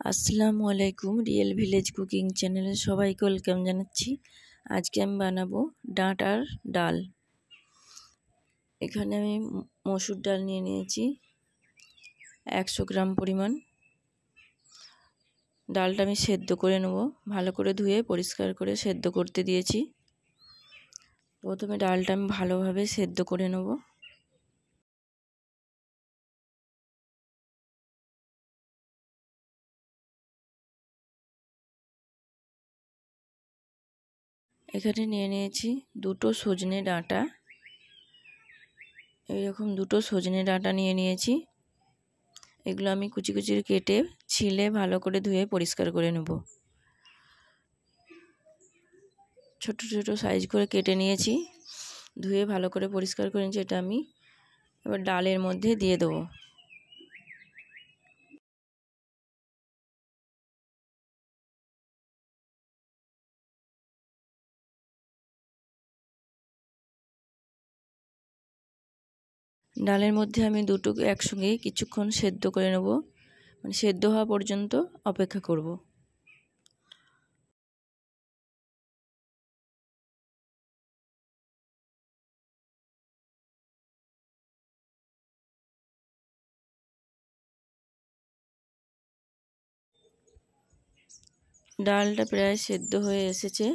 আসসালামু আলাইকুম। Real village cooking চ্যানেলে সবাইকে ওয়েলকাম জানাচ্ছি। আজকে আমি বানাবো ডাঁটার ডাল। এখানে আমি মসুর ডাল নিয়ে নিয়েছি 100 গ্রাম পরিমাণ। ডালটা আমি সেদ্ধ করে নেব, ভালো করে ধুয়ে পরিষ্কার করে সেদ্ধ করতে দিয়েছি। প্রথমে ডালটা আমি ভালোভাবে সেদ্ধ করে নেব। এখানে নিয়ে নিয়েছি দুটো সজনে ডাঁটা, এইরকম দুটো সজনে ডাঁটা নিয়ে নিয়েছি। এগুলো আমি কুচি কুচি কেটে ছিলে ভালো করে ধুয়ে পরিষ্কার করে নেব। ছোট ছোট সাইজ করে কেটে নিয়েছি, ধুয়ে ভালো করে পরিষ্কার করে নিয়েছি। এটা আমি এবার ডালের মধ্যে দিয়ে দেবো। ডালের মধ্যে আমি দুটো একসঙ্গে কিছুক্ষণ সেদ্ধ করে নেব, মানে সেদ্ধ হওয়া পর্যন্ত অপেক্ষা করব। ডালটা প্রায় সেদ্ধ হয়ে এসেছে।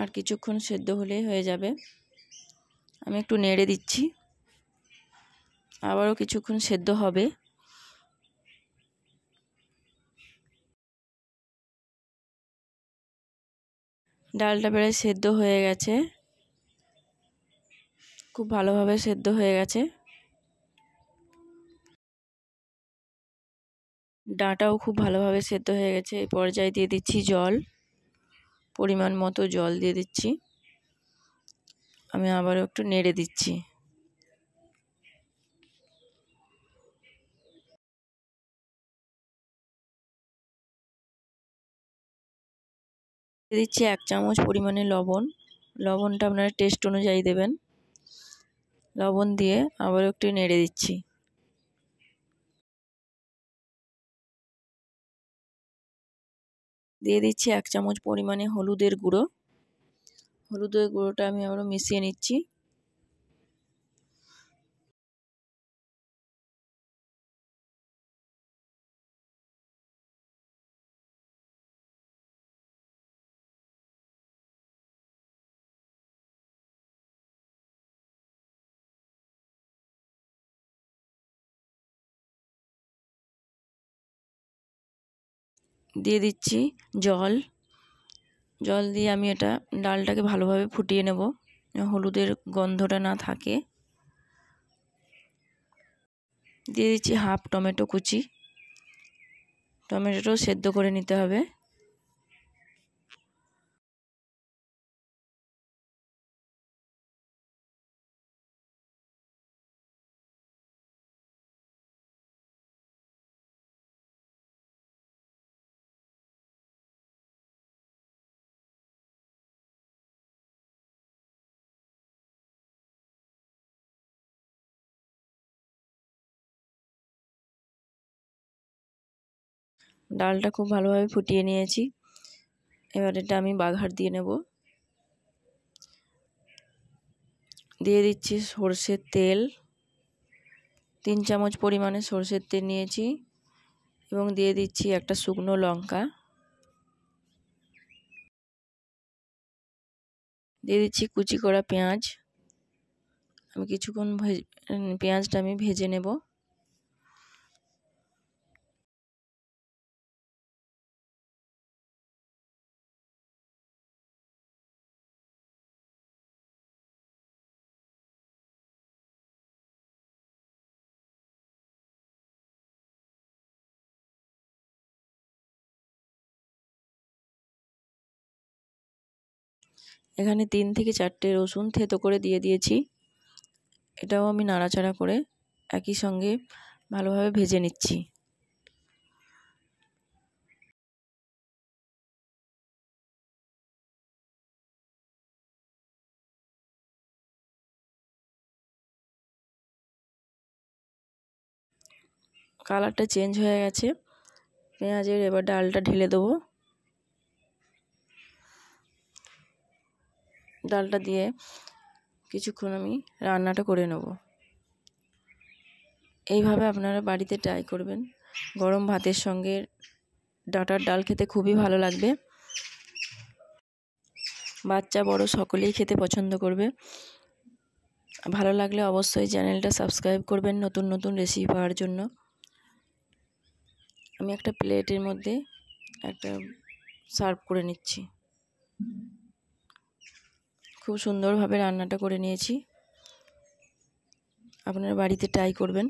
আর কিছুক্ষণ সেদ্ধ হলেই হয়ে যাবে। আমি একটু নেড়ে দিচ্ছি, আবারও কিছুক্ষণ সেদ্ধ হবে। ডালটা প্রায় সেদ্ধ হয়ে গেছে, খুব ভালোভাবে সেদ্ধ হয়ে গেছে। ডাঁটাও খুব ভালোভাবে সেদ্ধ হয়ে গেছে। এই পর্যায়ে দিয়ে দিচ্ছি জল, পরিমাণ মতো জল দিয়ে দিচ্ছি। আমি আবারও একটু নেড়ে দিচ্ছি। দিয়ে দিচ্ছি 1 চামচ পরিমাণে লবণ। লবণটা আপনারা টেস্ট অনুযায়ী দেবেন। লবণ দিয়ে আবারও একটু নেড়ে দিচ্ছি। দিয়ে দিচ্ছি 1 চামচ পরিমাণে হলুদের গুঁড়ো। হলুদের গুঁড়োটা আমি আবারও মিশিয়ে নিচ্ছি। দিয়ে দিচ্ছি জল। জল দিয়ে আমি এটা ডালটাকে ভালোভাবে ফুটিয়ে নেব, হলুদের গন্ধটা না থাকে। দিয়ে দিচ্ছি হাফ টমেটো কুচি। টমেটোটাও সেদ্ধ করে নিতে হবে। ডালটা খুব ভালোভাবে ফুটিয়ে নিয়েছি। এবার এটা আমি বাঘার দিয়ে নেব। দিয়ে দিচ্ছি সরষের তেল। 3 চামচ পরিমাণে সরষের তেল নিয়েছি এবং দিয়ে দিচ্ছি একটা শুকনো লঙ্কা। দিয়ে দিচ্ছি কুচি করা পেঁয়াজ। আমি কিছুক্ষণ পেঁয়াজটা আমি ভেজে নেব। এখানে 3 থেকে 4টে রসুন থেতো করে দিয়ে দিয়েছি। এটাও আমি নাড়াচাড়া করে একই সঙ্গে ভালোভাবে ভেজে নিচ্ছি। কালারটা চেঞ্জ হয়ে গেছে পেঁয়াজের। এবার ডালটা ঢেলে দেবো। ডালটা দিয়ে কিছুক্ষণ আমি রান্নাটা করে নেব। এইভাবে আপনারা বাড়িতে ট্রাই করবেন। গরম ভাতের সঙ্গে ডাঁটার ডাল খেতে খুবই ভালো লাগবে। বাচ্চা বড় সকলেই খেতে পছন্দ করবে। ভালো লাগলে অবশ্যই চ্যানেলটা সাবস্ক্রাইব করবেন নতুন নতুন রেসিপি পাওয়ার জন্য। আমি একটা প্লেটের মধ্যে একটা সার্ভ করে নিচ্ছি। খুব সুন্দরভাবে রান্নাটা করে নিয়েছি। আপনারা বাড়িতে ট্রাই করবেন।